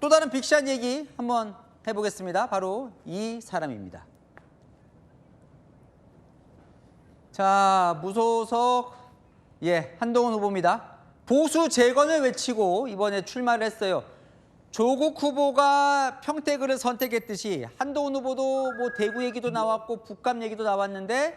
또 다른 빅샷 얘기 한번 해보겠습니다. 바로 이 사람입니다. 자, 무소속 한동훈 후보입니다. 보수 재건을 외치고 이번에 출마를 했어요. 조국 후보가 평택을 선택했듯이 한동훈 후보도 뭐 대구 얘기도 나왔고 북감 얘기도 나왔는데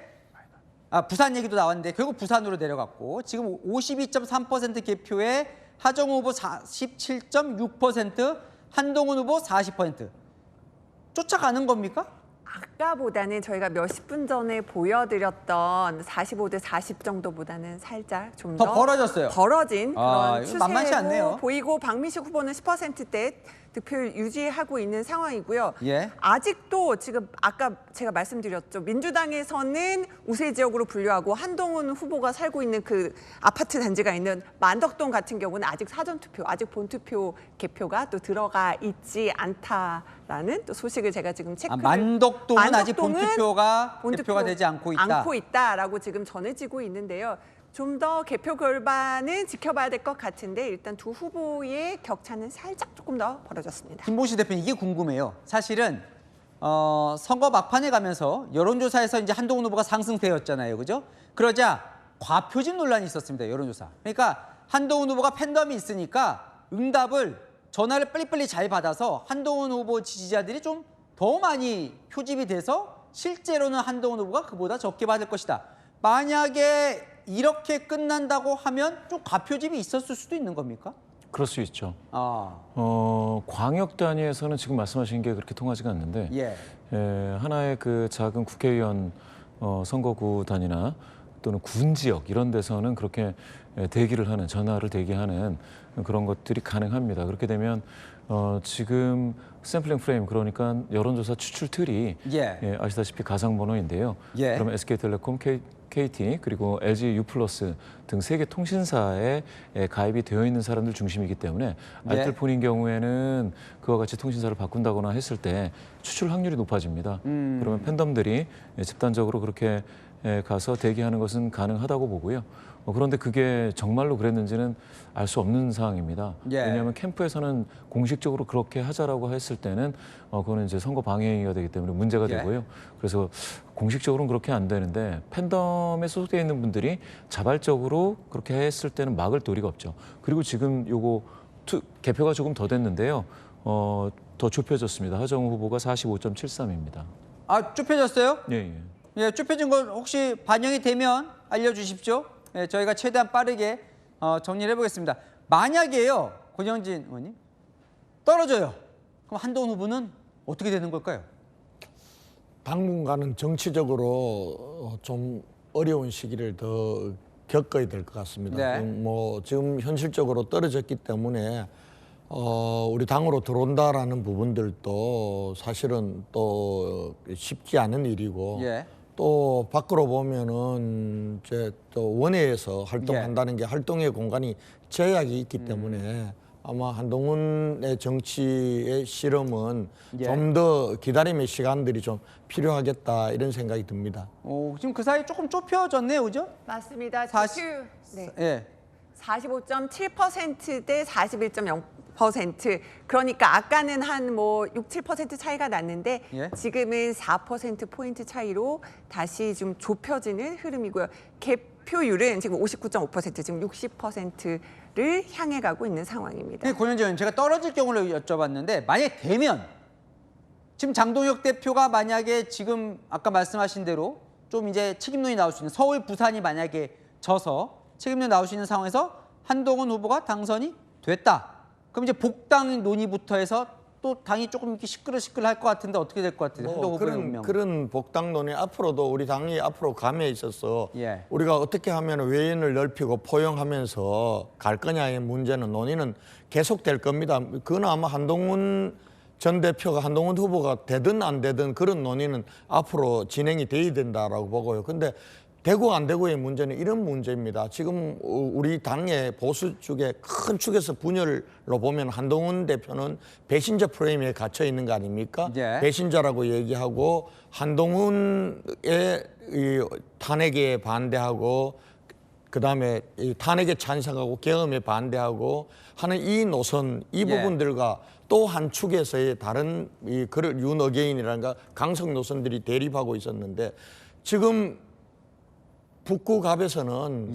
부산 얘기도 나왔는데 결국 부산으로 내려갔고 지금 52.3% 개표에 하정우 후보 47.6%, 한동훈 후보 40%. 쫓아가는 겁니까? 아까보다는 저희가 몇십 분 전에 보여드렸던 45대 40 정도보다는 살짝 좀 더 벌어졌어요. 벌어진 그런 이거 만만치 않네요. 추세로 보이고 박민식 후보는 10%대 득표율 유지하고 있는 상황이고요. 예. 아직도 지금 아까 제가 말씀드렸죠. 민주당에서는 우세 지역으로 분류하고 한동훈 후보가 살고 있는 그 아파트 단지가 있는 만덕동 같은 경우는 아직 사전투표, 아직 본투표 개표가 또 들어가 있지 않다라는 또 소식을 제가 지금 체크를. 만덕동은 아직 본투표가 되지 않고 있다라고 지금 전해지고 있는데요. 좀 더 개표 결과는 지켜봐야 될 것 같은데 일단 두 후보의 격차는 살짝 조금 더 벌어졌습니다. 김보시 대표님 이게 궁금해요. 사실은 선거 막판에 가면서 여론조사에서 이제 한동훈 후보가 상승세였잖아요, 그죠? 그러자 과표집 논란이 있었습니다, 여론조사. 그러니까 한동훈 후보가 팬덤이 있으니까 응답을 전화를 빨리빨리 잘 받아서 한동훈 후보 지지자들이 좀 더 많이 표집이 돼서 실제로는 한동훈 후보가 그보다 적게 받을 것이다. 만약에 이렇게 끝난다고 하면 좀 과표집이 있었을 수도 있는 겁니까? 그럴 수 있죠. 광역 단위에서는 지금 말씀하신 게 그렇게 통하지가 않는데 하나의 그 작은 국회의원 선거구 단위나 또는 군 지역 이런 데서는 그렇게 대기를 하는 전화를 대기하는 그런 것들이 가능합니다. 그렇게 되면 지금 샘플링 프레임 그러니까 여론조사 추출 틀이 아시다시피 가상 번호인데요. 그러면 SK텔레콤, KT 그리고 LG U+ 등 세 개 통신사에 가입이 되어 있는 사람들 중심이기 때문에 알뜰폰인 경우에는 그와 같이 통신사를 바꾼다거나 했을 때 추출 확률이 높아집니다. 그러면 팬덤들이 집단적으로 그렇게 가서 대기하는 것은 가능하다고 보고요. 그런데 그게 정말로 그랬는지는 알 수 없는 상황입니다. 왜냐하면 캠프에서는 공식적으로 그렇게 하자라고 했을 때는 그거는 이제 선거 방해 행위가 되기 때문에 문제가 되고요. 그래서 공식적으로는 그렇게 안 되는데 팬덤에 소속되어 있는 분들이 자발적으로 그렇게 했을 때는 막을 도리가 없죠. 그리고 지금 요거 개표가 조금 더 됐는데요. 더 좁혀졌습니다. 하정우 후보가 45.73입니다. 아, 좁혀졌어요? 예. 좁혀진 건 혹시 반영이 되면 알려주십시오. 저희가 최대한 빠르게 정리를 해보겠습니다. 만약에요, 권영진 의원님 떨어져요. 그럼 한동훈 후보는 어떻게 되는 걸까요? 당분간은 정치적으로 좀 어려운 시기를 더 겪어야 될 것 같습니다. 뭐 지금 현실적으로 떨어졌기 때문에 우리 당으로 들어온다라는 부분들도 사실은 또 쉽지 않은 일이고. 또 밖으로 보면은 이제 또 원외에서 활동한다는 게 활동의 공간이 제약이 있기 때문에 아마 한동훈의 정치의 실험은 좀 더 기다림의 시간들이 좀 필요하겠다 이런 생각이 듭니다. 지금 그 사이 조금 좁혀졌네요, 그죠? 맞습니다. 45.7% 대 41.0%. 그러니까 아까는 한 뭐 6, 7% 차이가 났는데 지금은 4%포인트 차이로 다시 좀 좁혀지는 흐름이고요. 개표율은 지금 59.5%, 지금 60%를 향해 가고 있는 상황입니다. 권영진 의원, 제가 떨어질 경우를 여쭤봤는데 만약에 되면 지금 장동혁 대표가 만약에 지금 아까 말씀하신 대로 좀 이제 책임론이 나올 수 있는 서울, 부산이 만약에 져서 책임론 나올 수 있는 상황에서 한동훈 후보가 당선이 됐다. 그럼 이제 복당 논의부터 해서 또 당이 조금 이렇게 시끌할 것 같은데 어떻게 될 것 같아요? 그런 복당 논의 앞으로도 우리 당이 앞으로 감에 있어서 우리가 어떻게 하면 외연을 넓히고 포용하면서 갈 거냐의 문제는 논의는 계속될 겁니다. 그건 아마 한동훈 전 대표가 한동훈 후보가 되든 안 되든 그런 논의는 앞으로 진행이 돼야 된다라고 보고요. 근데 되고 안 되고의 문제는 이런 문제입니다. 지금 우리 당의 보수 쪽의 큰 축에서 분열로 보면 한동훈 대표는 배신자 프레임에 갇혀 있는 거 아닙니까? 배신자라고 얘기하고 한동훈의 이 탄핵에 반대하고 그다음에 이 탄핵에 찬성하고 계엄에 반대하고 하는 이 노선, 이 부분들과 또 한 축에서의 다른 그런 윤어게인이라든가 강성 노선들이 대립하고 있었는데 지금 북구갑에서는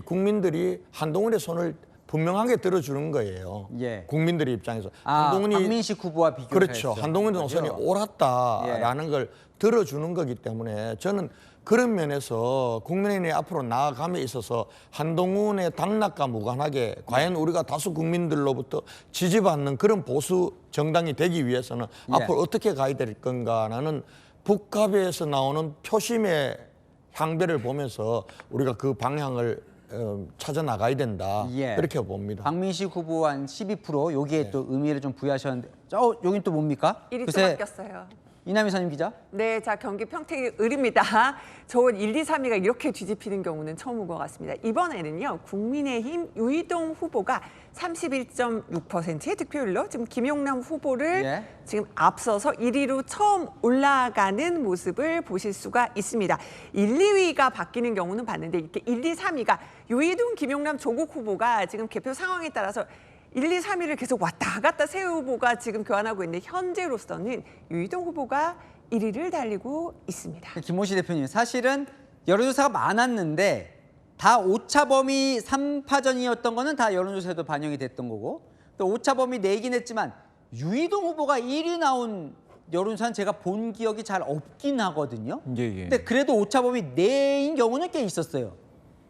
국민들이 한동훈의 손을 분명하게 들어주는 거예요. 국민들의 입장에서. 한동훈이 박민식 후보와 비교해서. 그렇죠. 한동훈 노선이 옳았다라는 걸 들어주는 거기 때문에 저는 그런 면에서 국민의힘이 앞으로 나아감에 있어서 한동훈의 당락과 무관하게 과연 우리가 다수 국민들로부터 지지받는 그런 보수 정당이 되기 위해서는 앞으로 어떻게 가야 될 건가라는 북갑에서 나오는 표심의 향배를 보면서 우리가 그 방향을 찾아 나가야 된다. 그렇게 봅니다. 박민식 후보 한 12% 여기에 또 의미를 좀 부여하셨는데 여긴 또 뭡니까? 일이 좀 바뀌었어요. 이남희 선임 기자. 네, 자 경기 평택 을입니다. 저 1, 2, 3위가 이렇게 뒤집히는 경우는 처음인 것 같습니다. 이번에는요, 국민의힘 유이동 후보가 31.6%의 득표율로 지금 김용남 후보를 지금 앞서서 1위로 처음 올라가는 모습을 보실 수가 있습니다. 1, 2위가 바뀌는 경우는 봤는데 이렇게 1, 2, 3위가 유이동, 김용남, 조국 후보가 지금 개표 상황에 따라서 1, 2, 3위를 계속 왔다 갔다 세 후보가 지금 교환하고 있는데 현재로서는 유이동 후보가 1위를 달리고 있습니다. 김모시 대표님, 사실은 여론조사가 많았는데 다 오차범위 3파전이었던 거는 다 여론조사에도 반영이 됐던 거고 또 오차범위 내긴 했지만 유이동 후보가 1위 나온 여론조사는 제가 본 기억이 잘 없긴 하거든요. 근데 그래도 오차범위 내인 경우는 꽤 있었어요.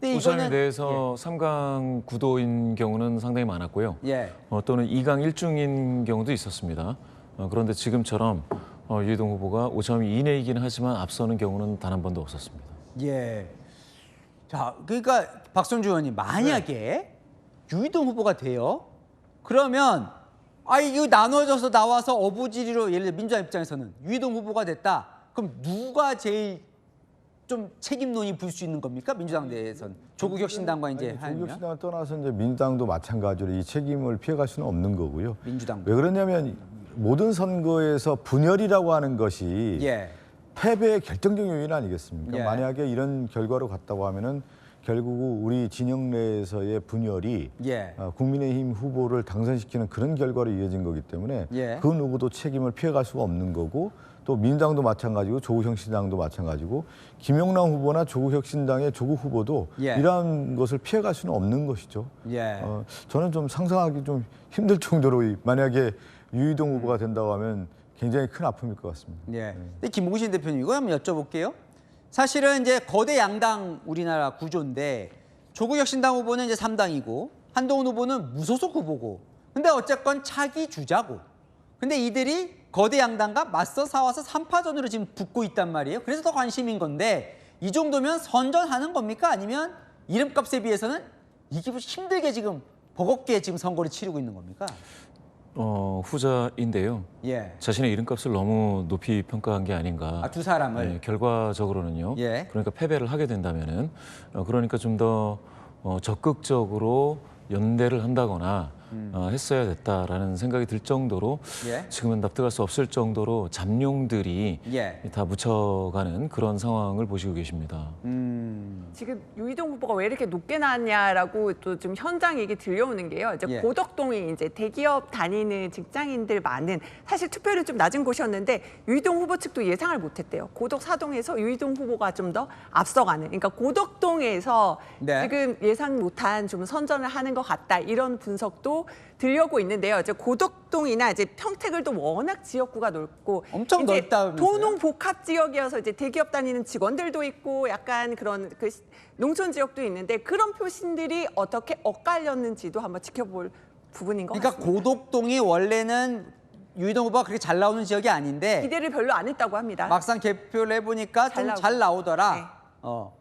오차범위 내에서 3강 구도인 경우는 상당히 많았고요. 또는 2강 1중인 경우도 있었습니다. 그런데 지금처럼 유이동 후보가 오차범위 이내이긴 하지만 앞서는 경우는 단 한 번도 없었습니다. 자, 그러니까 박선주 의원님, 만약에 유이동 후보가 돼요? 그러면 이거 나눠져서 나와서 어부지리로 예를 들어 민주당 입장에서는 유이동 후보가 됐다. 그럼 누가 제일 좀 책임론이 불 수 있는 겁니까? 민주당 내에선 조국 혁신당과 이제 조국 혁신당을 떠나서 이제 민주당도 마찬가지로 이 책임을 피해갈 수는 없는 거고요. 민주당도. 왜 그러냐면 모든 선거에서 분열이라고 하는 것이 패배의 결정적 요인 아니겠습니까? 만약에 이런 결과로 갔다고 하면은 결국 우리 진영 내에서의 분열이 국민의힘 후보를 당선시키는 그런 결과로 이어진 거기 때문에 그 누구도 책임을 피해갈 수가 없는 거고 또 민주당도 마찬가지고 조국혁신당도 마찬가지고 김용남 후보나 조국혁신당의 조국 후보도 이러한 것을 피해갈 수는 없는 것이죠. 저는 좀 상상하기 좀 힘들 정도로 만약에 유이동 후보가 된다고 하면 굉장히 큰 아픔일 것 같습니다. 근데 김봉신 대표님, 이거 한번 여쭤볼게요. 사실은 이제 거대 양당 우리나라 구조인데 조국혁신당 후보는 이제 3당이고 한동훈 후보는 무소속 후보고 근데 어쨌건 차기 주자고 근데 이들이 거대 양당과 맞서 싸워서 3파전으로 지금 붙고 있단 말이에요. 그래서 더 관심인 건데 이 정도면 선전하는 겁니까? 아니면 이름값에 비해서는 이게 힘들게 지금 버겁게 지금 선거를 치르고 있는 겁니까? 후자인데요. 자신의 이름값을 너무 높이 평가한 게 아닌가. 두 사람을? 결과적으로는요. 그러니까 패배를 하게 된다면은 그러니까 좀 더 적극적으로 연대를 한다거나 했어야 됐다라는 생각이 들 정도로 지금은 납득할 수 없을 정도로 잠룡들이 다 묻혀가는 그런 상황을 보시고 계십니다. 지금 유이동 후보가 왜 이렇게 높게 나왔냐라고 또 좀 현장 얘기 들려오는 게요. 이제 고덕동이 이제 대기업 다니는 직장인들 많은 사실 투표율은 좀 낮은 곳이었는데 유이동 후보 측도 예상을 못했대요. 고덕 사동에서 유이동 후보가 좀 더 앞서가는. 그러니까 고덕동에서 지금 예상 못한 좀 선전을 하는 것 같다 이런 분석도 들려오고 있는데요. 이제 고덕동이나 이제 평택을도 워낙 지역구가 넓고 엄청 넓다면서요? 도농 복합 지역이어서 이제 대기업 다니는 직원들도 있고 약간 그런 그 농촌 지역도 있는데 그런 표심들이 어떻게 엇갈렸는지도 한번 지켜볼 부분인 것 같습니다. 그러니까 고덕동이 원래는 유이동 후보가 그렇게 잘 나오는 지역이 아닌데 기대를 별로 안 했다고 합니다. 막상 개표를 해보니까 좀 잘 나오더라.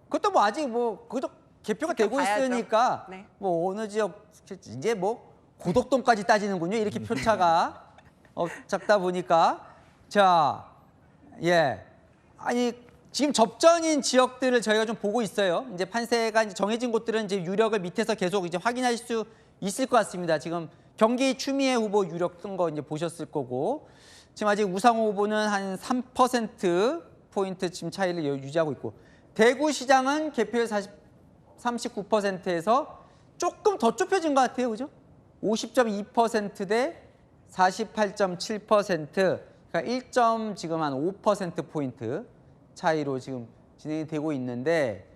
그것도 뭐 아직 뭐 그것도 개표가 되고 봐야죠. 있으니까 뭐 어느 지역 이제 뭐 고덕동까지 따지는군요. 이렇게 표차가 작다 보니까 아니 지금 접전인 지역들을 저희가 좀 보고 있어요. 이제 판세가 이제 정해진 곳들은 이제 유력을 밑에서 계속 이제 확인할 수 있을 것 같습니다. 지금 경기 추미애 후보 유력 뜬 거 이제 보셨을 거고 지금 아직 우상호 후보는 한 3% 포인트 지금 차이를 유지하고 있고 대구시장은 개표율 39%에서 조금 더 좁혀진 것 같아요, 그죠? 50.2% 대 48.7%, 그러니까 1점 지금 한 5%포인트 차이로 지금 진행이 되고 있는데,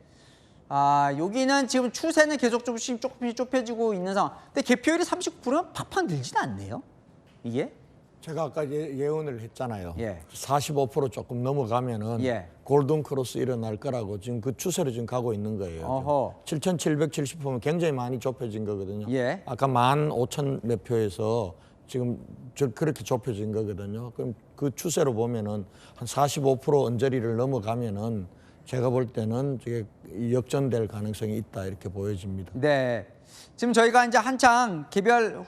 여기는 지금 추세는 계속 조금씩 좁혀지고 있는 상황. 근데 개표율이 39%면 팍팍 늘지는 않네요, 이게. 제가 아까 예언을 했잖아요. 예. 45% 조금 넘어가면은 예. 골든 크로스 일어날 거라고 지금 그 추세로 지금 가고 있는 거예요. 7,770표면 굉장히 많이 좁혀진 거거든요. 예. 아까 15,000 몇 표에서 지금 그렇게 좁혀진 거거든요. 그럼 그 추세로 보면은 한 45% 언저리를 넘어가면은 제가 볼 때는 이게 역전될 가능성이 있다 이렇게 보여집니다. 네. 지금 저희가 이제 한창 개별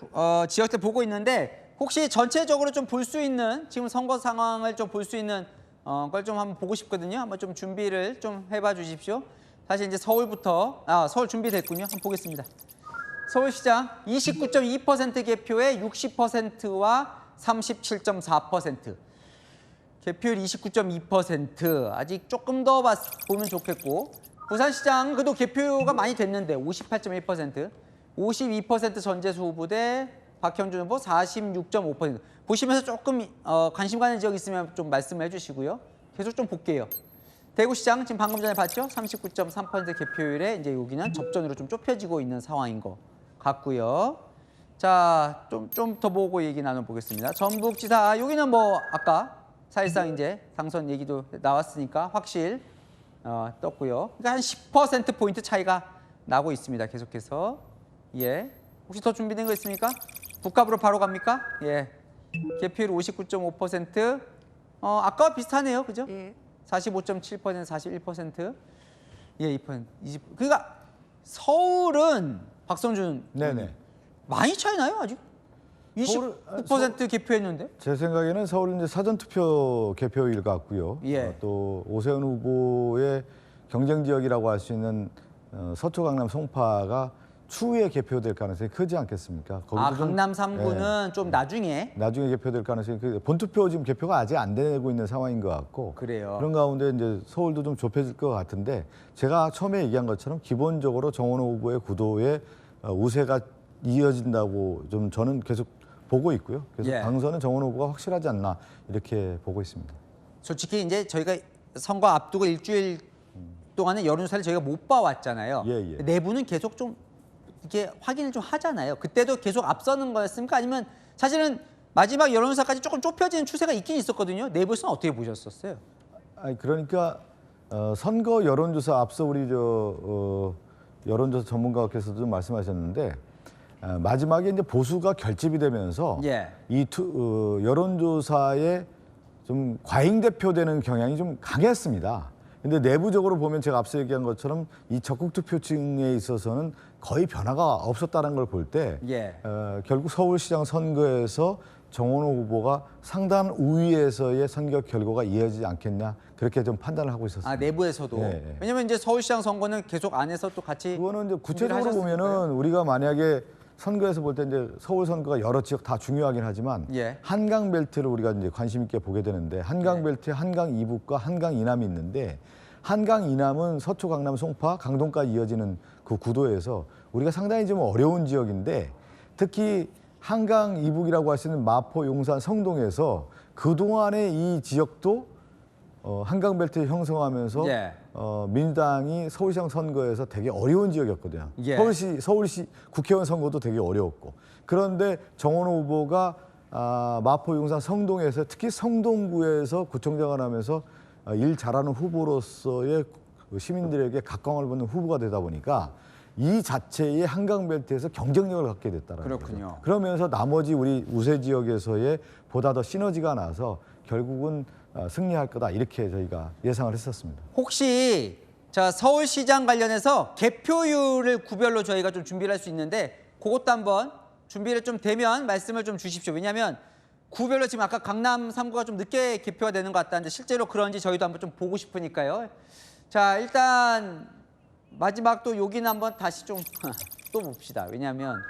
지역들 보고 있는데, 혹시 전체적으로 좀 볼 수 있는, 지금 선거 상황을 좀 볼 수 있는 걸 좀 한번 보고 싶거든요. 한번 좀 준비를 좀 해봐 주십시오. 사실 이제 서울부터, 서울 준비됐군요. 한번 보겠습니다. 서울시장 29.2% 개표에 60%와 37.4%. 개표율 29.2%. 아직 조금 더 보면 좋겠고, 부산시장 그래도 개표가 많이 됐는데 58.1%, 52% 전재수 후보 대 박형준 후보 46.5%. 보시면서 조금 관심 가는 지역 있으면 좀 말씀을 해주시고요. 계속 좀 볼게요. 대구시장 지금 방금 전에 봤죠? 39.3% 개표율에 이제 여기는 접전으로 좀 좁혀지고 있는 상황인 것 같고요. 자, 좀 더 보고 얘기 나눠보겠습니다. 전북지사 여기는 뭐 아까 사실상 이제 당선 얘기도 나왔으니까 확실 떴고요. 그러니까 한 10% 포인트 차이가 나고 있습니다. 계속해서. 예. 혹시 더 준비된 거 있습니까? 국갑으로 바로 갑니까? 예. 개표율 59.5%. 아까와 비슷하네요. 그죠? 예. 45.7%, 41%. 예, 2%. 20. 그러니까 서울은 박성준 네네. 많이 차이 나요, 아직? 29% 개표했는데? 제 생각에는 서울은 이제 사전투표 개표일 같고요. 예. 또 오세훈 후보의 경쟁 지역이라고 할 수 있는 서초, 강남, 송파가 추후에 개표될 가능성이 크지 않겠습니까? 거기도 좀, 강남 3구는 좀 나중에 개표될 가능성이 본투표 지금 개표가 아직 안 되고 있는 상황인 것 같고. 그래요. 그런 가운데 이제 서울도 좀 좁혀질 것 같은데, 제가 처음에 얘기한 것처럼 기본적으로 정원호 후보의 구도에 우세가 이어진다고 좀 저는 계속 보고 있고요. 그래서 예. 당선은 정원호 후보가 확실하지 않나 이렇게 보고 있습니다. 솔직히 이제 저희가 선거 앞두고 일주일 동안은 여론조사를 저희가 못 봐왔잖아요. 예, 예. 내부는 계속 좀 이렇게 확인을 좀 하잖아요. 그때도 계속 앞서는 거였습니까? 아니면 사실은 마지막 여론조사까지 조금 좁혀지는 추세가 있긴 있었거든요. 내부에서는 어떻게 보셨었어요? 그러니까 선거 여론조사 앞서 우리 여론조사 전문가께서도 좀 말씀하셨는데, 마지막에 이제 보수가 결집이 되면서 예. 이 여론조사에 좀 과잉 대표되는 경향이 좀 강했습니다. 근데 내부적으로 보면 제가 앞서 얘기한 것처럼 이 적극 투표층에 있어서는 거의 변화가 없었다는 걸 볼 때, 예. 결국 서울시장 선거에서 정원호 후보가 상당 우위에서의 선거 결과가 이어지지 않겠냐, 그렇게 좀 판단을 하고 있었습니다. 내부에서도. 예. 왜냐면 이제 서울시장 선거는 계속 안에서 또 같이 그거는 이제 구체적으로 준비를 보면은 하셨으니까요. 우리가 만약에 선거에서 볼 때 이제 서울 선거가 여러 지역 다 중요하긴 하지만 예. 한강 벨트를 우리가 이제 관심 있게 보게 되는데, 한강 벨트에 한강 이북과 한강 이남이 있는데, 한강 이남은 서초, 강남, 송파, 강동까지 이어지는 그 구도에서 우리가 상당히 좀 어려운 지역인데, 특히 한강 이북이라고 할 수 있는 마포, 용산, 성동에서 그동안의 이 지역도 한강 벨트 형성하면서 예. 민주당이 서울시장 선거에서 되게 어려운 지역이었거든요. 예. 서울시 국회의원 선거도 되게 어려웠고. 그런데 정원호 후보가 마포, 용산, 성동에서, 특히 성동구에서 구청장을 하면서 일 잘하는 후보로서의 시민들에게 각광을 받는 후보가 되다 보니까 이 자체의 한강벨트에서 경쟁력을 갖게 됐다는 거죠. 그렇군요. 그러면서 나머지 우리 우세 지역에서의 보다 더 시너지가 나서 결국은 승리할 거다, 이렇게 저희가 예상을 했었습니다. 혹시 자 서울시장 관련해서 개표율을 구별로 저희가 좀 준비를 할 수 있는데, 그것도 한번 준비를 좀 되면 말씀을 좀 주십시오. 왜냐하면 구별로 지금 아까 강남 3구가 좀 늦게 개표가 되는 것 같다는데 실제로 그런지 저희도 한번 좀 보고 싶으니까요. 자, 일단 마지막 또 여기는 한번 다시 좀 또 봅시다. 왜냐하면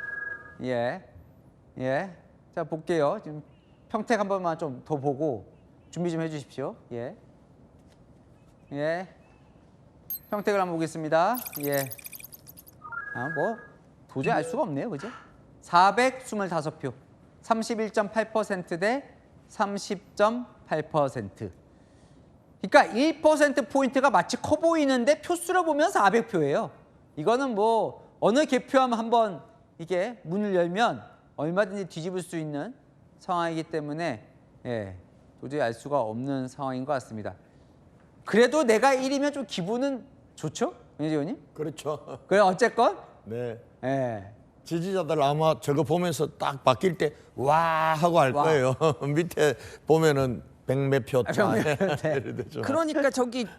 자 볼게요. 지금 평택 한 번만 좀 더 보고 준비 좀 해주십시오. 평택을 한번 보겠습니다. 뭐 도저히 알 수가 없네요, 그죠? 425표. 31.8% 대 30.8%. 그러니까 1%포인트가 마치 커 보이는데 표수로 보면 400표예요. 이거는 뭐 어느 개표하면 한번 이게 문을 열면 얼마든지 뒤집을 수 있는 상황이기 때문에 도저히 알 수가 없는 상황인 것 같습니다. 그래도 내가 1위면 좀 기분은 좋죠? 윤희재 의원님? 그렇죠. 그래 어쨌건 네. 지지자들 아마 저거 보면서 딱 바뀔 때 와 하고 할 거예요. 밑에 보면은 100몇 표 차. 그러니까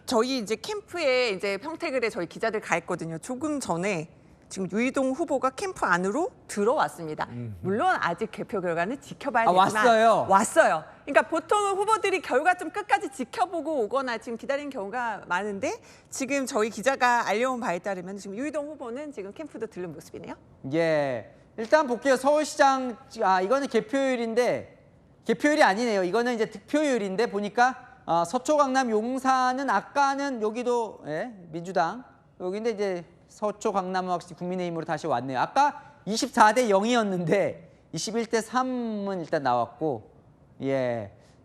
저희 이제 캠프에 이제 평택을에 저희 기자들 가 있거든요. 조금 전에 지금 유이동 후보가 캠프 안으로 들어왔습니다. 물론 아직 개표 결과는 지켜봐야 되지만 왔어요. 그러니까 보통은 후보들이 결과 좀 끝까지 지켜보고 오거나 지금 기다리는 경우가 많은데 지금 저희 기자가 알려온 바에 따르면 지금 유이동 후보는 지금 캠프도 들른 모습이네요. 예, 일단 볼게요. 서울시장 이거는 개표율인데 개표율이 아니네요. 이거는 이제 득표율인데 보니까 서초, 강남, 용산은 아까는 여기도 민주당 여기인데 이제 서초, 강남은 확실히 국민의힘으로 다시 왔네요. 아까 24대 0이었는데 21대 3은 일단 나왔고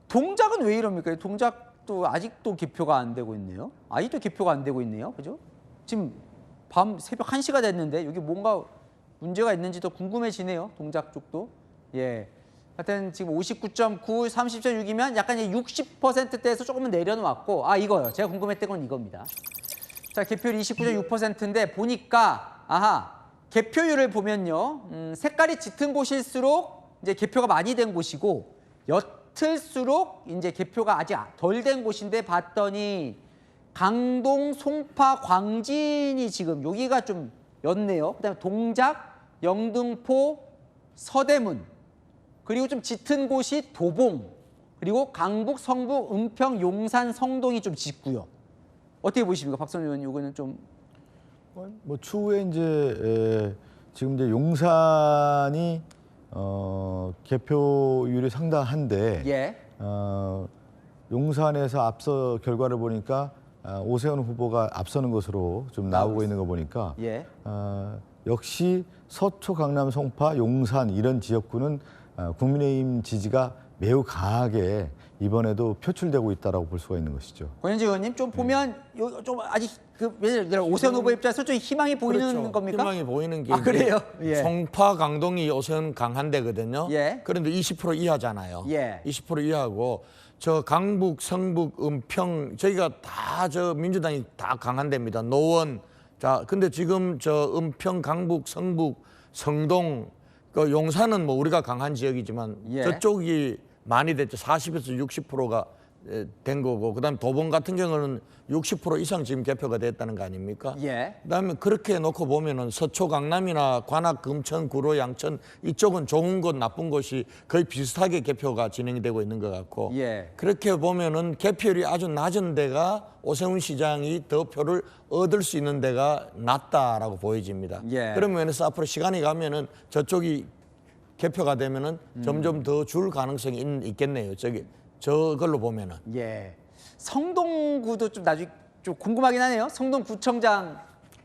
동작은 왜 이럽니까? 동작도 아직도 개표가 안 되고 있네요. 아직도 개표가 안 되고 있네요. 그죠? 지금 새벽 1시가 됐는데 여기 뭔가 문제가 있는지 더 궁금해지네요. 동작 쪽도. 하여튼 지금 59.9, 30.6이면 약간 60%대에서 조금은 내려놓았고 이거요. 제가 궁금했던 건 이겁니다. 자, 개표율 29.6%인데 보니까 개표율을 보면요. 색깔이 짙은 곳일수록 이제 개표가 많이 된 곳이고 옅을수록 이제 개표가 아직 덜 된 곳인데 봤더니 강동, 송파, 광진이 지금 여기가 좀 옅네요. 그다음에 동작, 영등포, 서대문 그리고 좀 짙은 곳이 도봉 그리고 강북, 성북, 은평, 용산, 성동이 좀 짙고요. 어떻게 보십니까, 박선 의원님? 이거는 좀 뭐 추후에 이제 지금 이제 용산이 개표율이 상당한데 용산에서 앞서 결과를 보니까 오세훈 후보가 앞서는 것으로 좀 나오고 있는 거 보니까 역시 서초, 강남, 송파, 용산 이런 지역구는 국민의힘 지지가 매우 강하게 이번에도 표출되고 있다라고 볼 수가 있는 것이죠. 권현지 의원님 좀 보면 좀 아직 오세훈 후보 입장에서 좀 희망이 보이는 겁니까? 희망이 보이는 게 그래요? 송파, 강동이 오세훈 강한 데거든요. 그런데 20% 이하잖아요. 20% 이하고 저 강북, 성북, 은평 저희가 다 저 민주당이 다 강한 데입니다. 노원. 자, 근데 지금 저 은평, 강북, 성북, 성동 그 용산은 뭐 우리가 강한 지역이지만 저쪽이 많이 됐죠. 40에서 60%가 된 거고 그다음에 도봉 같은 경우는 60% 이상 지금 개표가 됐다는 거 아닙니까? 그다음에 그렇게 놓고 보면은 서초, 강남이나 관악, 금천, 구로, 양천 이쪽은 좋은 곳, 나쁜 곳이 거의 비슷하게 개표가 진행이 되고 있는 것 같고 그렇게 보면은 개표율이 아주 낮은 데가 오세훈 시장이 더 표를 얻을 수 있는 데가 낮다라고 보여집니다. 그런 면에서 앞으로 시간이 가면은 저쪽이 개표가 되면은 점점 더 줄 가능성이 있겠네요. 저걸로 보면은. 성동구도 좀 나중에 좀 궁금하긴 하네요. 성동구청장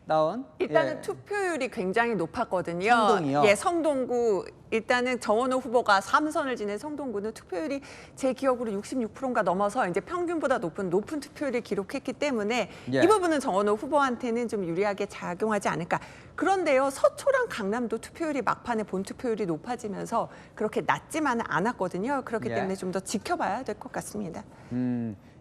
나온. 일단은 투표율이 굉장히 높았거든요. 성동이요? 성동구 일단은 정원호 후보가 3선을 지낸 성동구는 투표율이 제 기억으로 66%인가 넘어서 이제 평균보다 높은 투표율을 기록했기 때문에 이 부분은 정원호 후보한테는 좀 유리하게 작용하지 않을까. 그런데요, 서초랑 강남도 투표율이 막판에 본 투표율이 높아지면서 그렇게 낮지만은 않았거든요. 그렇기 때문에 좀 더 지켜봐야 될 것 같습니다.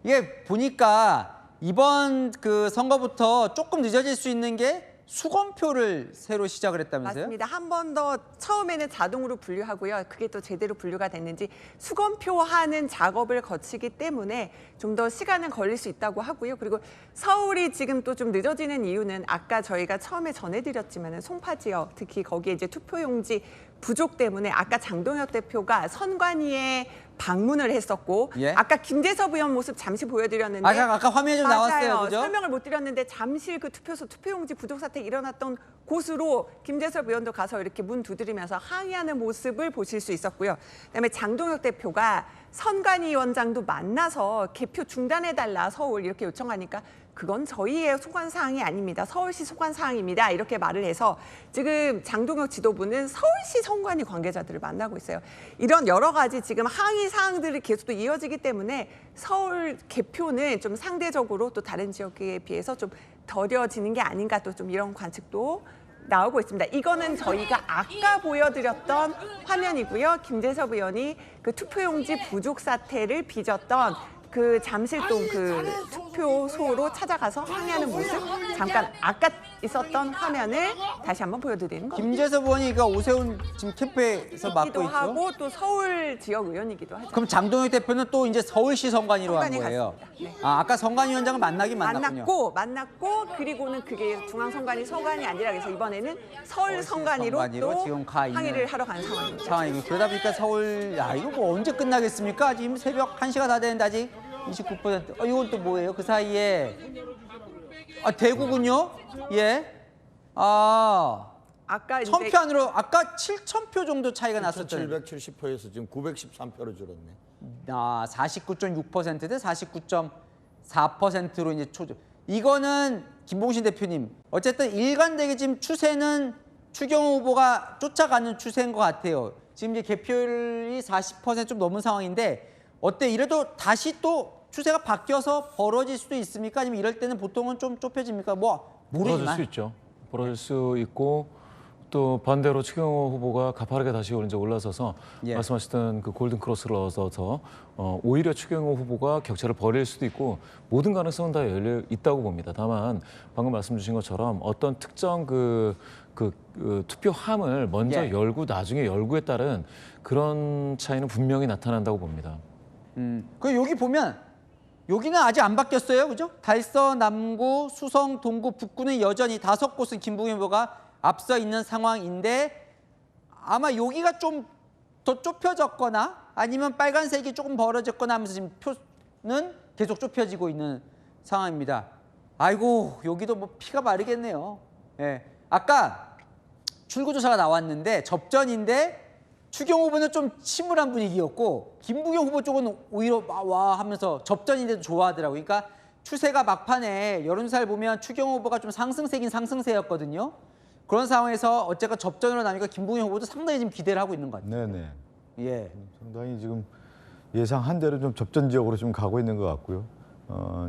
이게 보니까 이번 그 선거부터 조금 늦어질 수 있는 게 수검표를 새로 시작을 했다면서요? 맞습니다. 한 번 더 처음에는 자동으로 분류하고요. 그게 또 제대로 분류가 됐는지 수검표하는 작업을 거치기 때문에 좀 더 시간은 걸릴 수 있다고 하고요. 그리고 서울이 지금 또 좀 늦어지는 이유는 아까 저희가 처음에 전해드렸지만 송파 지역, 특히 거기에 이제 투표용지 부족 때문에 아까 장동혁 대표가 선관위에 방문을 했었고 아까 김재섭 의원 모습 잠시 보여드렸는데 아까 화면에 좀 나왔어요. 그죠? 설명을 못 드렸는데 잠실 그 투표소 투표용지 부족 사태 일어났던 곳으로 김재섭 의원도 가서 이렇게 문 두드리면서 항의하는 모습을 보실 수 있었고요. 그다음에 장동혁 대표가 선관위원장도 만나서 개표 중단해달라 서울 이렇게 요청하니까 그건 저희의 소관사항이 아닙니다. 서울시 소관사항입니다. 이렇게 말을 해서 지금 장동혁 지도부는 서울시 선관위 관계자들을 만나고 있어요. 이런 여러 가지 지금 항의 사항들이 계속 또 이어지기 때문에 서울 개표는 좀 상대적으로 또 다른 지역에 비해서 좀 더뎌지는 게 아닌가 또 좀 이런 관측도 나오고 있습니다. 이거는 저희가 아까 보여드렸던 화면이고요. 김재섭 의원이 그 투표용지 부족 사태를 빚었던 그 잠실동 그 투표소로 찾아가서 항의하는 모습 잠깐 아까 있었던 화면을 다시 한번 보여드리는 겁니다. 김재섭 의원이 그 오세훈 지금 캠프에서 맡고 있죠. 하고 또 서울 지역 의원이기도 하죠. 그럼 장동혁 대표는 또 이제 서울시 선관위로 간 거예요. 네. 아, 아까 선관위원장을 만났군요. 만났고 그리고는 그게 중앙선관위 선관위 아니라 그래서 이번에는 서울 선관위로 또 지금 가 있는 항의를 하러 간 상황입니다. 상황이고 그러다 보니까 서울 이거 뭐 언제 끝나겠습니까? 지금 새벽 1시가 다 되는데 아직 29%. 이건 또 뭐예요? 그 사이에 대구군요. 예. 아까 이제 1000표 안으로 아까 7000표 정도 차이가 났었죠. 770표에서 지금 913표로 줄었네. 49.6% 대 49.4%로 이제 이거는 김봉신 대표님. 어쨌든 일관되게 지금 추세는 추경호 후보가 쫓아가는 추세인 것 같아요. 지금 이제 개표율이 40% 좀 넘은 상황인데 어때? 이래도 다시 또 추세가 바뀌어서 벌어질 수도 있습니까? 아니면 이럴 때는 보통은 좀 좁혀집니까? 뭐 모르지만. 벌어질 수 있죠. 벌어질 수 있고 또 반대로 추경호 후보가 가파르게 다시 이제 올라서서 말씀하셨던 그 골든 크로스를 얻어서 오히려 추경호 후보가 격차를 벌일 수도 있고 모든 가능성은 다 열려 있다고 봅니다. 다만 방금 말씀 주신 것처럼 어떤 특정 그 투표함을 먼저 열고 나중에 열고에 따른 그런 차이는 분명히 나타난다고 봅니다. 그 여기 보면 여기는 아직 안 바뀌었어요, 그죠? 달서, 남구, 수성, 동구, 북구는 여전히 5곳은 김부겸 후보가 앞서 있는 상황인데 아마 여기가 좀 더 좁혀졌거나 아니면 빨간색이 조금 벌어졌거나 하면서 지금 표는 계속 좁혀지고 있는 상황입니다. 아이고 여기도 뭐 피가 마르겠네요. 예, 아까 출구조사가 나왔는데 접전인데 추경호 후보는 좀 침울한 분위기였고 김부겸 후보 쪽은 오히려 와 하면서 접전인데도 좋아하더라고요. 그러니까 추세가 막판에 여론조사를 보면 추경호 후보가 좀 상승세긴 상승세였거든요. 그런 상황에서 어쨌건 접전으로 나니까 김부겸 후보도 상당히 지금 기대를 하고 있는 것 같아요. 네네. 예. 상당히 지금 예상한 대로 좀 접전 지역으로 지금 가고 있는 것 같고요.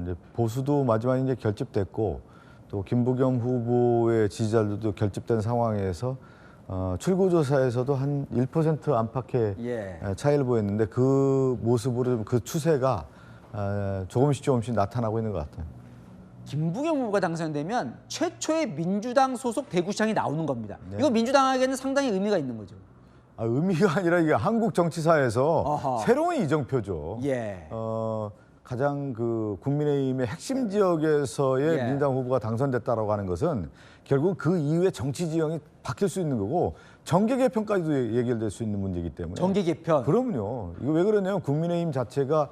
이제 보수도 마지막에 이제 결집됐고 또 김부겸 후보의 지지자들도 결집된 상황에서 출구조사에서도 한 1% 안팎의 차이를 보였는데 그 모습으로 그 추세가 조금씩 나타나고 있는 것 같아요. 김부겸 후보가 당선되면 최초의 민주당 소속 대구시장이 나오는 겁니다. 이거 민주당에게는 상당히 의미가 있는 거죠. 의미가 아니라 이게 한국 정치사에서 새로운 이정표죠. 가장 그 국민의힘의 핵심 지역에서의 민주당 후보가 당선됐다라고 하는 것은 결국 그 이후에 정치 지형이 바뀔 수 있는 거고 정계 개편까지도 예결될 수 있는 문제이기 때문에. 정계 개편. 그럼요. 이거 왜 그러냐면 국민의힘 자체가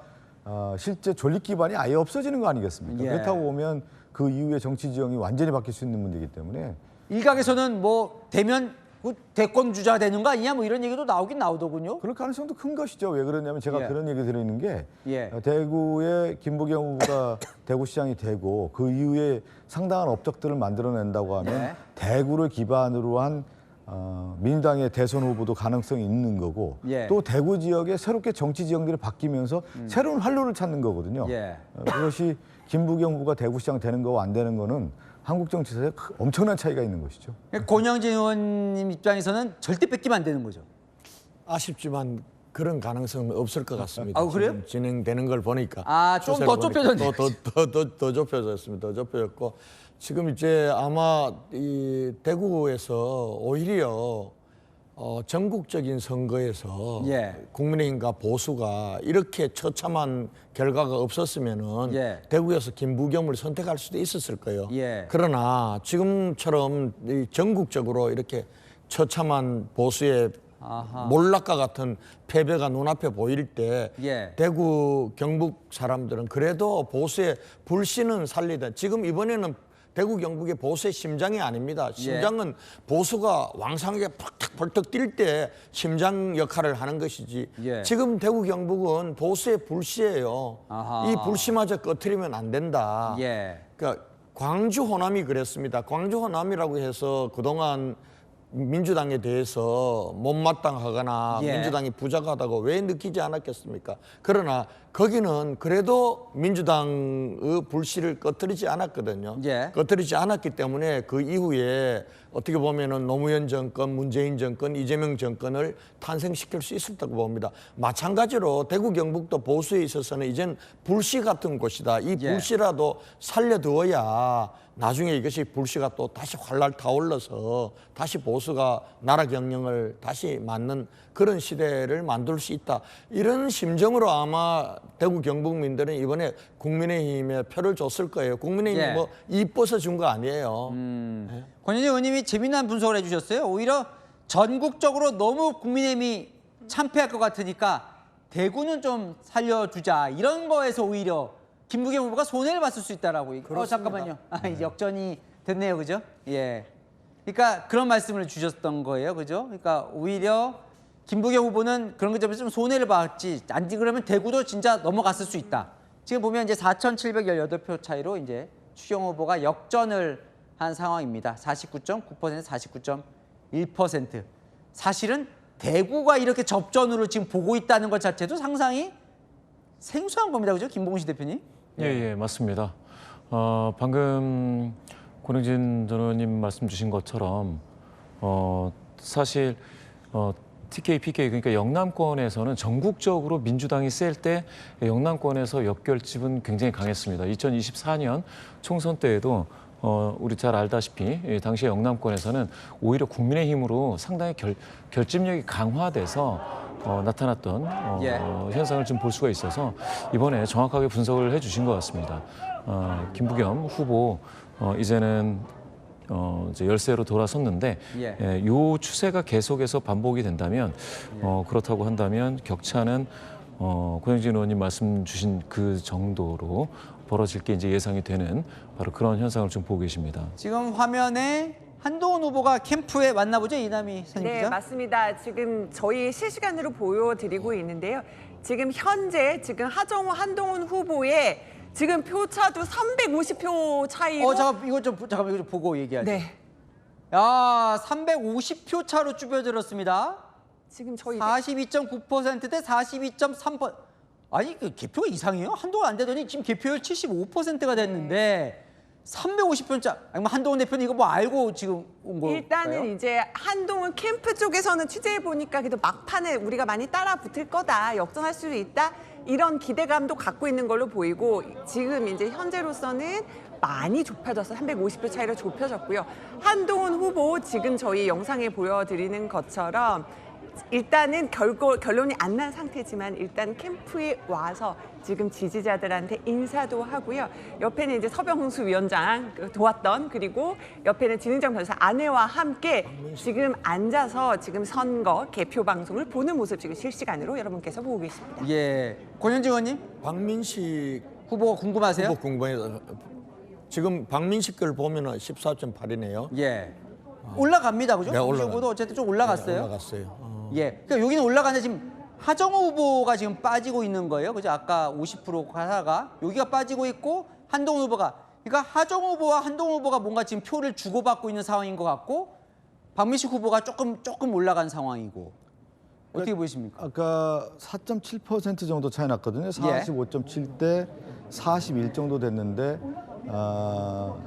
실제 존립 기반이 아예 없어지는 거 아니겠습니까? 그렇다고 보면 그 이후에 정치 지형이 완전히 바뀔 수 있는 문제이기 때문에 일각에서는 뭐 되면 대권 주자가 되는 거 아니냐 뭐 이런 얘기도 나오긴 나오더군요. 그럴 가능성도 큰 것이죠. 왜 그러냐면 제가 그런 얘기 드리는 게 예. 대구의 김부겸 후보가 대구시장이 되고 그 이후에 상당한 업적들을 만들어낸다고 하면 네. 대구를 기반으로 한 민주당의 대선 후보도 가능성이 있는 거고 예. 또 대구 지역에 새롭게 정치 지형들이 바뀌면서 새로운 활로를 찾는 거거든요. 예. 그것이 김부겸 후보가 대구시장 되는 거와 안 되는 거는 한국 정치사에 엄청난 차이가 있는 것이죠. 권영진 의원님 입장에서는 절대 뺏기면 안 되는 거죠. 아쉽지만 그런 가능성은 없을 것 같습니다. 그래요? 지금 진행되는 걸 보니까. 좀 더 좁혀졌네. 더 좁혀졌습니다. 더 좁혀졌고 지금 이제 아마 이 대구에서 오히려 전국적인 선거에서 국민의힘과 보수가 이렇게 처참한 결과가 없었으면은 대구에서 김부겸을 선택할 수도 있었을 거예요. 그러나 지금처럼 이 전국적으로 이렇게 처참한 보수의 몰락과 같은 패배가 눈앞에 보일 때 대구 경북 사람들은 그래도 보수의 불신은 살리다. 지금 이번에는 대구 경북의 보수의 심장이 아닙니다. 심장은 보수가 왕성하게 펄떡 뛸 때 심장 역할을 하는 것이지. 지금 대구 경북은 보수의 불씨예요. 이 불씨마저 꺼트리면 안 된다. 그러니까 광주 호남이 그랬습니다. 광주 호남이라고 해서 그동안 민주당에 대해서 못마땅하거나 예. 민주당이 부족하다고 왜 느끼지 않았겠습니까? 그러나 거기는 그래도 민주당의 불씨를 꺼뜨리지 않았거든요. 예. 꺼뜨리지 않았기 때문에 그 이후에 어떻게 보면은 노무현 정권, 문재인 정권, 이재명 정권을 탄생시킬 수 있었다고 봅니다. 마찬가지로 대구 경북도 보수에 있어서는 이젠 불씨 같은 곳이다. 이 예. 불씨라도 살려두어야 나중에 이것이 불씨가 또 다시 활랄 타올라서 다시 보수가 나라 경영을 다시 맞는 그런 시대를 만들 수 있다. 이런 심정으로 아마 대구 경북민들은 이번에 국민의힘에 표를 줬을 거예요. 국민의힘이 예. 뭐 이뻐서 준 거 아니에요. 권현희 의원님이 재미난 분석을 해주셨어요. 오히려 전국적으로 너무 국민의힘이 참패할 것 같으니까 대구는 좀 살려주자 이런 거에서 오히려 김부겸 후보가 손해를 봤을 수 있다라고. 잠깐만요. 이제 역전이 됐네요, 그죠? 예. 그러니까 그런 말씀을 주셨던 거예요, 그죠? 그러니까 오히려 김부겸 후보는 그런 점에서 좀 손해를 봤지. 안 그러면 대구도 진짜 넘어갔을 수 있다. 지금 보면 이제 4,718표 차이로 이제 추경 후보가 역전을 한 상황입니다. 49.9%, 49.1%. 사실은 대구가 이렇게 접전으로 지금 보고 있다는 것 자체도 상당히 생소한 겁니다, 그죠, 김봉시 대표님? 예, 맞습니다. 방금 권영진 전 의원님 말씀 주신 것처럼 사실 TK, PK 그러니까 영남권에서는 전국적으로 민주당이 셀 때 영남권에서 역결집은 굉장히 강했습니다. 2024년 총선 때에도 우리 잘 알다시피 당시 영남권에서는 오히려 국민의힘으로 상당히 결집력이 강화돼서 나타났던 현상을 좀 볼 수가 있어서 이번에 정확하게 분석을 해주신 것 같습니다. 김부겸 후보 이제는 이제 열세로 돌아섰는데 요 추세가 계속해서 반복이 된다면 그렇다고 한다면 격차는 권영진 의원님 말씀 주신 그 정도로 벌어질 게 이제 예상이 되는 바로 그런 현상을 좀 보고 계십니다. 지금 화면에 한동훈 후보가 캠프에 왔나 보죠, 이남희 선임 기자? 네, 맞습니다. 지금 저희 실시간으로 보여드리고 있는데요. 지금 현재 하정우, 한동훈 후보의 지금 표차도 350표 차이로. 이거 좀 보고 얘기하죠. 네. 야, 350표 차로 쭈벼들었습니다. 지금 저희 42.9% 대 42.3%. 아니, 그 개표가 이상해요? 한동안 안 되더니 지금 개표율 75%가 됐는데 350표 차. 아니, 한동훈 대표는 이거 뭐 알고 지금 온 거예요? 일단은 이제 한동훈 캠프 쪽에서는 취재해 보니까 그래도 막판에 우리가 많이 따라 붙을 거다, 역전할 수 있다, 이런 기대감도 갖고 있는 걸로 보이고, 지금 이제 현재로서는 많이 좁혀져서 350표 차이로 좁혀졌고요. 한동훈 후보 지금 저희 영상에 보여드리는 것처럼 일단은 결론이 안 난 상태지만 일단 캠프에 와서 지금 지지자들한테 인사도 하고요. 옆에는 이제 서병수 위원장 도왔던, 그리고 옆에는 진은정 변호사 아내와 함께 지금 앉아서 지금 선거 개표 방송을 보는 모습 지금 실시간으로 여러분께서 보고 계십니다. 예, 권현진 의원님 박민식 후보가 궁금하세요? 후보 궁금해요. 지금 박민식 걸 보면은 14.8이네요. 예, 올라갑니다, 그죠? 네, 박민식 후보도 어쨌든 좀 올라갔어요. 네, 올라갔어요. 예, 그러니까 여기는 올라가는데 지금 하정우 후보가 지금 빠지고 있는 거예요, 그죠? 아까 50% 가다가 여기가 빠지고 있고 한동훈 후보가, 그러니까 하정우 후보와 한동훈 후보가 뭔가 지금 표를 주고받고 있는 상황인 것 같고 박민식 후보가 조금 올라간 상황이고. 어떻게 보이십니까? 아까 4.7% 정도 차이 났거든요. 45.7 대 41 정도 됐는데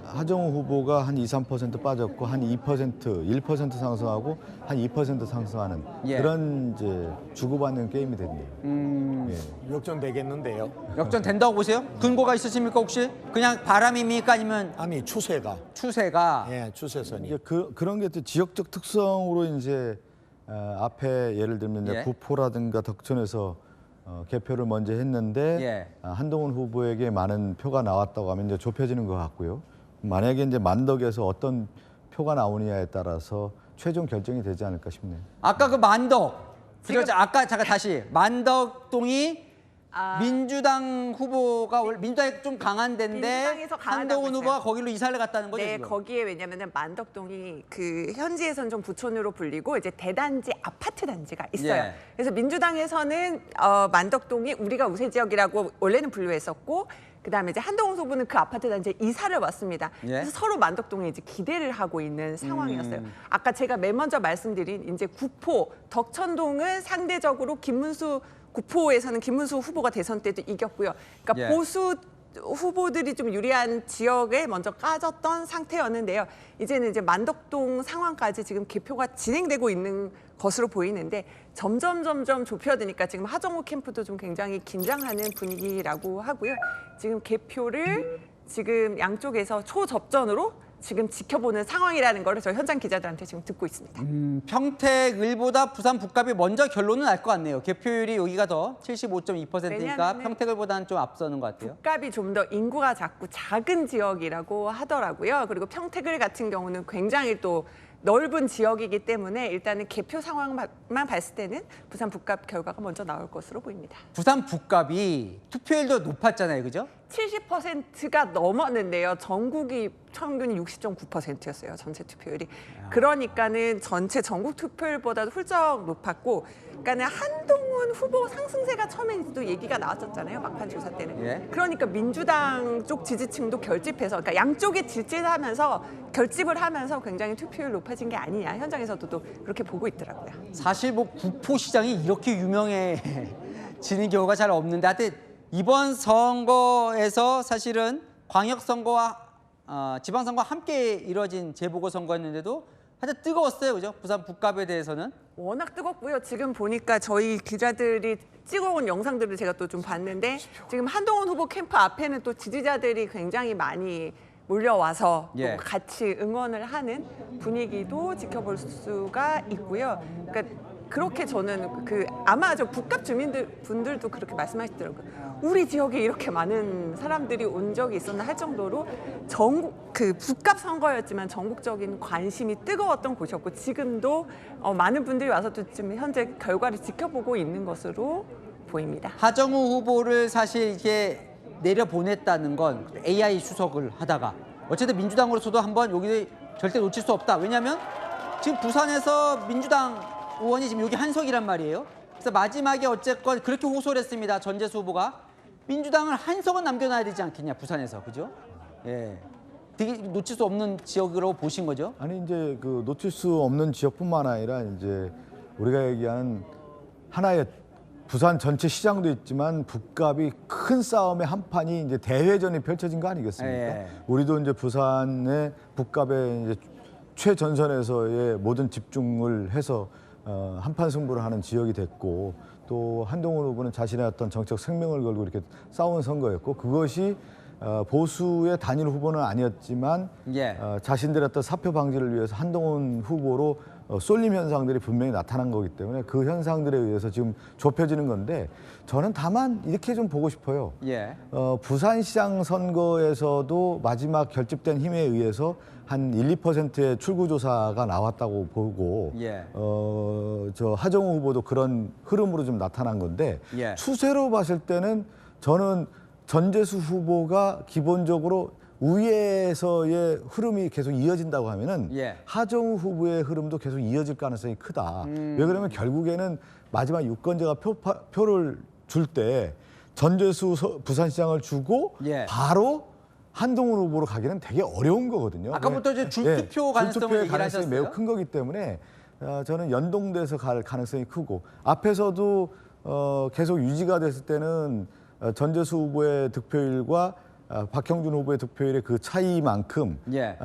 하정우 후보가 한 2, 3% 빠졌고 한 2%, 1% 상승하고 한 2% 상승하는 그런 이제 주고받는 게임이 됐네요. 역전되겠는데요. 역전 된다고 보세요? 근거가 있으십니까 혹시? 그냥 바람입니까 아니면 아니 추세가. 예, 추세선이. 이제 그런 게 또 지역적 특성으로 이제 앞에 예를 들면 이제 구포라든가 덕천에서 개표를 먼저 했는데 한동훈 후보에게 많은 표가 나왔다고 하면 이제 좁혀지는 것 같고요. 만약에 이제 만덕에서 어떤 표가 나오느냐에 따라서 최종 결정이 되지 않을까 싶네요. 아까 그 만덕, 그렇죠? 아까 잠깐 다시 만덕동이 민주당 후보가 민주당이 좀 강한 데인데 민주당에서 강하다고 한동훈 했어요. 후보가 거기로 이사를 갔다는 거죠. 네, 지금? 거기에 왜냐면은 만덕동이 그 현지에서는 좀 부촌으로 불리고 이제 대단지 아파트 단지가 있어요. 예. 그래서 민주당에서는 만덕동이 우리가 우세 지역이라고 원래는 분류했었고 그다음에 이제 한동훈 후보는 그 아파트 단지에 이사를 왔습니다. 예. 그래서 서로 만덕동에 이제 기대를 하고 있는 상황이었어요. 아까 제가 맨 먼저 말씀드린 이제 구포, 덕천동은 상대적으로 구포에서는 김문수 후보가 대선 때도 이겼고요. 그러니까 예. 보수 후보들이 좀 유리한 지역에 먼저 까졌던 상태였는데요. 이제는 이제 만덕동 상황까지 지금 개표가 진행되고 있는 것으로 보이는데 점점 좁혀드니까 지금 하정우 캠프도 좀 굉장히 긴장하는 분위기라고 하고요. 지금 개표를 지금 양쪽에서 초접전으로 지금 지켜보는 상황이라는 거를 저희 현장 기자들한테 지금 듣고 있습니다. 평택을보다 부산 북갑이 먼저 결론은 날 것 같네요. 개표율이 여기가 더 75.2%니까 평택을보다는 좀 앞서는 것 같아요. 북갑이 좀 더 인구가 작고 작은 지역이라고 하더라고요. 그리고 평택을 같은 경우는 굉장히 또 넓은 지역이기 때문에 일단은 개표 상황만 봤을 때는 부산 북갑 결과가 먼저 나올 것으로 보입니다. 부산 북갑이 투표율도 높았잖아요, 그죠? 70%가 넘었는데요. 전국이 평균이 60.9%였어요. 전체 투표율이. 그러니까는 전체 전국 투표율보다도 훌쩍 높았고, 그러니까는 한동훈 후보 상승세가 처음에도 얘기가 나왔었잖아요. 막판 조사 때는. 예. 그러니까 민주당 쪽 지지층도 결집해서, 그러니까 양쪽에 결집을 하면서 굉장히 투표율 높아진 게 아니냐. 현장에서도 또 그렇게 보고 있더라고요. 사실 뭐 구포시장이 이렇게 유명해지는 경우가 잘 없는데 하여튼 이번 선거에서 사실은 광역선거와 지방선거와 함께 이뤄진 재보궐선거였는데도 하여튼 뜨거웠어요, 그죠? 부산 북갑에 대해서는. 워낙 뜨겁고요. 지금 보니까 저희 기자들이 찍어온 영상들을 제가 또 좀 봤는데 지금 한동훈 후보 캠프 앞에는 또 지지자들이 굉장히 많이 몰려와서 예. 또 같이 응원을 하는 분위기도 지켜볼 수가 있고요. 그러니까 그렇게 저는 아마 저 북갑 분들도 그렇게 말씀하시더라고요. 우리 지역에 이렇게 많은 사람들이 온 적이 있었나 할 정도로 북갑 선거였지만 전국적인 관심이 뜨거웠던 곳이었고 지금도 많은 분들이 와서 또 지금 현재 결과를 지켜보고 있는 것으로 보입니다. 하정우 후보를 사실 이게 내려보냈다는 건 AI 수석을 하다가 어쨌든 민주당으로서도 한번 여기 절대 놓칠 수 없다. 왜냐하면 지금 부산에서 민주당 의원이 지금 여기 한석이란 말이에요. 그래서 마지막에 어쨌건 그렇게 호소를 했습니다. 전재수 후보가 민주당을 한석은 남겨놔야 되지 않겠냐 부산에서, 그죠? 예, 되게 놓칠 수 없는 지역으로 보신 거죠? 아니 이제 그 놓칠 수 없는 지역뿐만 아니라 이제 우리가 얘기하는 하나의 부산 전체 시장도 있지만 북갑이 큰 싸움의 한 판이 이제 대회전이 펼쳐진 거 아니겠습니까? 예. 우리도 이제 부산의 북갑의 이제 최전선에서의 모든 집중을 해서 한판 승부를 하는 지역이 됐고 또 한동훈 후보는 자신의 어떤 정책 생명을 걸고 이렇게 싸운 선거였고 그것이 보수의 단일 후보는 아니었지만 예. 자신들의 어떤 사표 방지를 위해서 한동훈 후보로 쏠림 현상들이 분명히 나타난 거기 때문에 그 현상들에 의해서 지금 좁혀지는 건데 저는 다만 이렇게 좀 보고 싶어요. 예. 부산시장 선거에서도 마지막 결집된 힘에 의해서 한 1~2%의 출구조사가 나왔다고 보고 예. 저 하정우 후보도 그런 흐름으로 좀 나타난 건데 예. 추세로 봤을 때는 저는 전재수 후보가 기본적으로 우회에서의 흐름이 계속 이어진다고 하면은 예. 하정우 후보의 흐름도 계속 이어질 가능성이 크다. 왜 그러면 결국에는 마지막 유권자가 표를 줄 때 전재수 부산시장을 주고 예. 바로 한동훈 후보로 가기는 되게 어려운 거거든요. 아까부터 이제 줄투표 가능성을 얘기를 가능성이 매우 하셨어요. 큰 거기 때문에 저는 연동돼서 갈 가능성이 크고 앞에서도 계속 유지가 됐을 때는 전재수 후보의 득표율과 박형준 후보의 득표율의 그 차이만큼 예.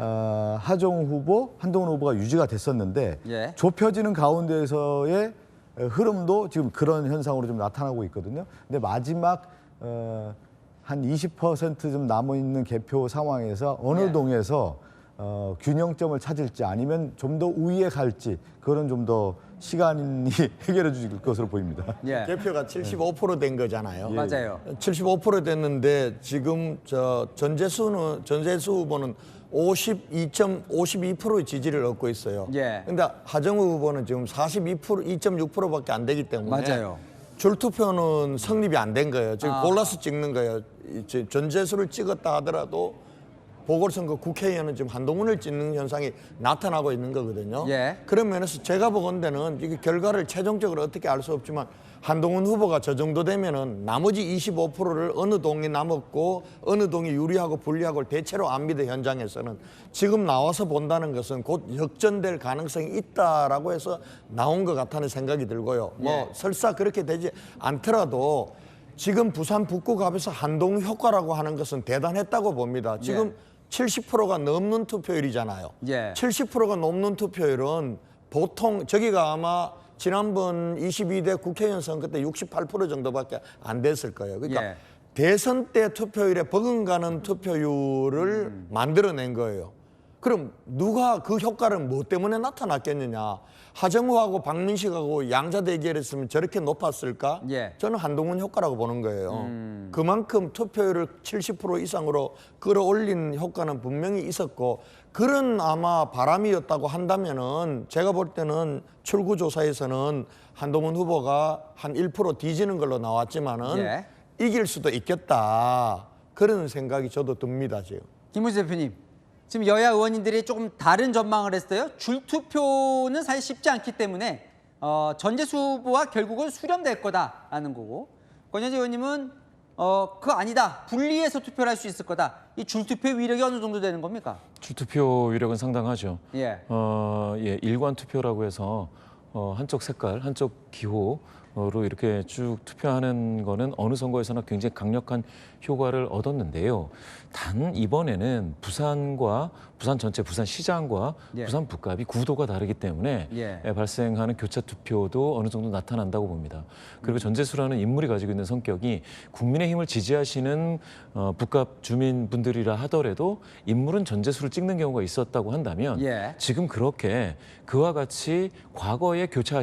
하정우 후보, 한동훈 후보가 유지가 됐었는데 예. 좁혀지는 가운데에서의 흐름도 지금 그런 현상으로 좀 나타나고 있거든요. 근데 마지막 한 20% 좀 남아있는 개표 상황에서 어느 예. 동에서 균형점을 찾을지 아니면 좀 더 우위에 갈지 그거는 좀 더 시간이 해결해 주실 것으로 보입니다. 예. 개표가 75%된 거잖아요. 맞아요. 75% 됐는데 지금 전재수 후보는 52%의 지지를 얻고 있어요. 예. 근데 하정우 후보는 지금 2.6%밖에 안 되기 때문에 맞아요. 줄투표는 성립이 안 된 거예요. 지금 아. 골라서 찍는 거예요. 전재수를 찍었다 하더라도 보궐선거 국회의원은 지금 한동훈을 찍는 현상이 나타나고 있는 거거든요. 예. 그런 면에서 제가 보건대는 이게 결과를 최종적으로 어떻게 알 수 없지만 한동훈 후보가 저 정도 되면은 나머지 25%를 어느 동이 남았고 어느 동이 유리하고 불리하고 대체로 압니다. 현장에서는 지금 나와서 본다는 것은 곧 역전될 가능성이 있다라고 해서 나온 것 같다는 생각이 들고요. 뭐 설사 그렇게 되지 않더라도 지금 부산 북구갑에서 한동훈 효과라고 하는 것은 대단했다고 봅니다. 지금 70%가 넘는 투표율이잖아요. 70%가 넘는 투표율은 보통 저기가 아마 지난번 22대 국회의원 선거 때 68% 정도밖에 안 됐을 거예요. 그러니까 대선 때 투표율에 버금가는 투표율을 만들어낸 거예요. 그럼 누가 그 효과를 뭐 때문에 나타났겠느냐. 하정우하고 박민식하고 양자 대결했으면 저렇게 높았을까? 저는 한동훈 효과라고 보는 거예요. 그만큼 투표율을 70% 이상으로 끌어올린 효과는 분명히 있었고 그런 아마 바람이었다고 한다면은 제가 볼 때는 출구조사에서는 한동훈 후보가 한 1% 뒤지는 걸로 나왔지만은 이길 수도 있겠다. 그런 생각이 저도 듭니다, 지금. 김우주 대표님. 지금 여야 의원님들이 조금 다른 전망을 했어요. 줄투표는 사실 쉽지 않기 때문에 전재수 후보와 결국은 수렴될 거다라는 거고 권현재 의원님은 그거 아니다. 분리해서 투표를 할 수 있을 거다. 이 줄투표 위력이 어느 정도 되는 겁니까? 줄투표 위력은 상당하죠. 일관 투표라고 해서 한쪽 색깔, 한쪽 기호로 이렇게 쭉 투표하는 거는 어느 선거에서나 굉장히 강력한 효과를 얻었는데요. 단 이번에는 부산 전체 부산시장과 부산 북갑이 구도가 다르기 때문에 발생하는 교차 투표도 어느 정도 나타난다고 봅니다. 그리고 전재수라는 인물이 가지고 있는 성격이 국민의힘을 지지하시는 북갑 주민분들이라 하더라도 인물은 전재수를 찍는 경우가 있었다고 한다면 지금 그렇게 그와 같이 과거에 교차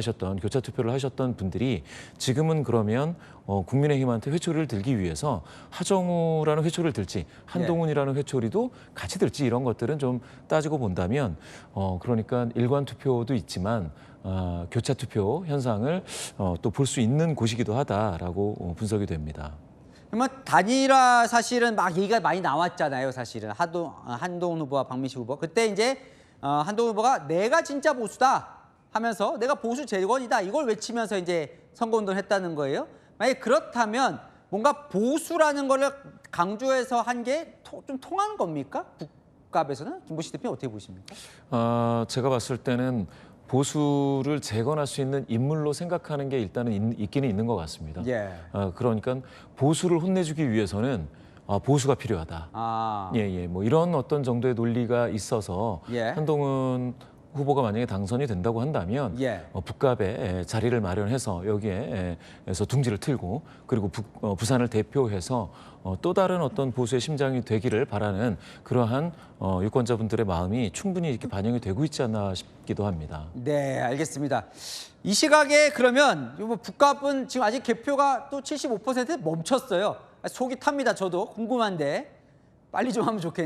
투표를 하셨던 분들이 지금은 그러면 국민의힘한테 회초리를 들기 위해서 하정우라는 회초리를 들지 한동훈이라는 회초리도 같이 들지 이런 것들은 좀 따지고 본다면 그러니까 일관 투표도 있지만 교차 투표 현상을 또 볼 수 있는 곳이기도 하다라고 분석이 됩니다. 그러면 단일화 사실은 막 얘기가 많이 나왔잖아요. 사실은 한동훈 후보와 박민식 후보. 그때 이제 한동훈 후보가 내가 진짜 보수다 하면서 내가 보수 재건이다 이걸 외치면서 이제 선거운동을 했다는 거예요. 만약에 그렇다면 뭔가 보수라는 거를 강조해서 한 게 좀 통하는 겁니까? 북갑에서는? 김보식 대표님 어떻게 보십니까? 제가 봤을 때는 보수를 재건할 수 있는 인물로 생각하는 게 일단은 있기는 있는 것 같습니다. 그러니까 보수를 혼내주기 위해서는 보수가 필요하다. 뭐 이런 어떤 정도의 논리가 있어서 한동훈 후보가 만약에 당선이 된다고 한다면 북갑에 자리를 마련해서 여기에서 둥지를 틀고 그리고 부산을 대표해서 또 다른 어떤 보수의 심장이 되기를 바라는 그러한 유권자분들의 마음이 충분히 이렇게 반영이 되고 있지 않나 싶기도 합니다. 네, 알겠습니다. 이 시각에 그러면 북갑은 지금 아직 개표가 또 75%에 멈췄어요. 속이 탑니다. 저도 궁금한데 빨리 좀 하면 좋겠네요.